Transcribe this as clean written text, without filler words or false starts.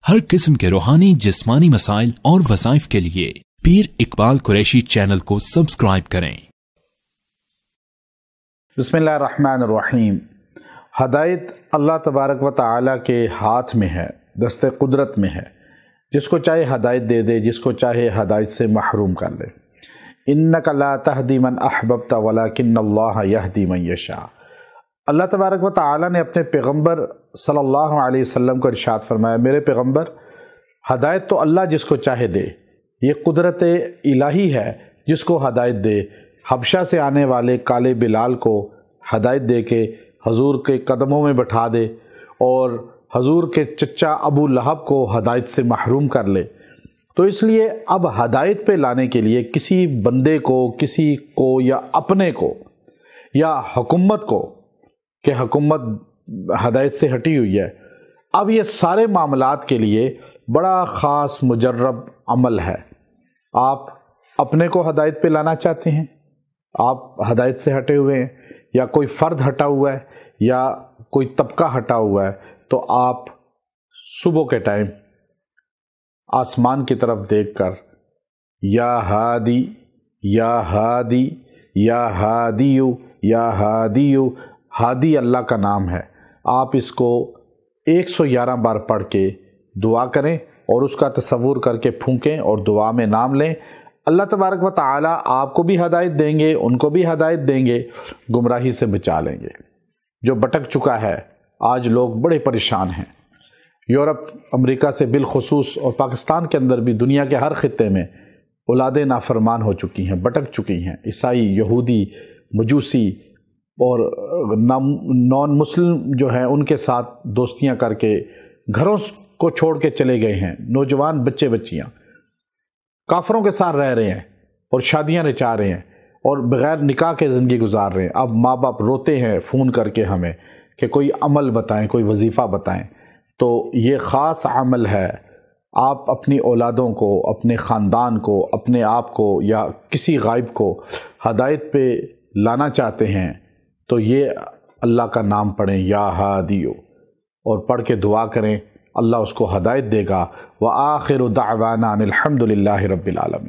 ہر قسم کے روحانی جسمانی مسائل اور وظائف کے لیے پیر اقبال قریشی چینل کو سبسکرائب کریں۔ بسم اللہ الرحمن الرحیم۔ ہدایت اللہ تبارک و تعالیٰ کے ہاتھ میں ہے، دست قدرت میں ہے۔ جس کو چاہے ہدایت دے دے، جس کو چاہے ہدایت سے محروم کر لے۔ انک لا تہدی من احببت ولکن اللہ یہدی من یشاء۔ اللہ تبارک و تعالیٰ نے اپنے پیغمبر صلی اللہ علیہ وسلم کو ارشاد فرمایا، میرے پیغمبر، ہدایت تو اللہ جس کو چاہے دے، یہ قدرت الہی ہے جس کو ہدایت دے۔ حبشہ سے آنے والے کالے بلال کو ہدایت دے کے حضور کے قدموں میں بٹھا دے، اور حضور کے چچا ابو لہب کو ہدایت سے محروم کر لے۔ تو اس لیے اب ہدایت پہ لانے کے لیے کسی بندے کو، کسی کو، یا اپنے کو، یا حکومت کو، کہ حکومت ہدایت سے ہٹی ہوئی ہے، اب یہ سارے معاملات کے لیے بڑا خاص مجرب عمل ہے۔ آپ اپنے کو ہدایت پہ لانا چاہتے ہیں، آپ ہدایت سے ہٹے ہوئے ہیں، یا کوئی فرد ہٹا ہوا ہے، یا کوئی طبقہ ہٹا ہوا ہے، تو آپ صبح کے ٹائم آسمان کی طرف دیکھ کر یا ہادی یا ہادی یا ہادیو یا ہادیو، ہادی اللہ کا نام ہے، آپ اس کو 111 بار پڑھ کے دعا کریں اور اس کا تصور کر کے پھونکیں اور دعا میں نام لیں۔ اللہ تبارک و تعالیٰ آپ کو بھی ہدایت دیں گے، ان کو بھی ہدایت دیں گے، گمراہی سے بچا لیں گے۔ جو بھٹک چکا ہے، آج لوگ بڑے پریشان ہیں۔ یورپ، امریکہ سے بالخصوص، اور پاکستان کے اندر بھی دنیا کے ہر خطے میں اولادیں نافرمان ہو چکی ہیں، بھٹک چکی ہیں۔ عیسائی، یہودی، مجوسی اور نان مسلم جو ہیں، ان کے ساتھ دوستیاں کر کے گھروں کو چھوڑ کے چلے گئے ہیں۔ نوجوان بچے بچیاں کافروں کے ساتھ رہ رہے ہیں اور شادیاں رچا رہے ہیں اور بغیر نکاح کے زندگی گزار رہے ہیں۔ اب ماں باپ روتے ہیں فون کر کے ہمیں کہ کوئی عمل بتائیں، کوئی وظیفہ بتائیں۔ تو یہ خاص عمل ہے۔ آپ اپنی اولادوں کو، اپنے خاندان کو، اپنے آپ کو، یا کسی غائب کو ہدایت پہ لانا چاہتے ہیں تو یہ اللہ کا نام پڑھیں، یا ہادیو، اور پڑھ کے دعا کریں، اللہ اس کو ہدایت دے گا۔ وآخر دعوانا ان الحمد للہ رب العالمین۔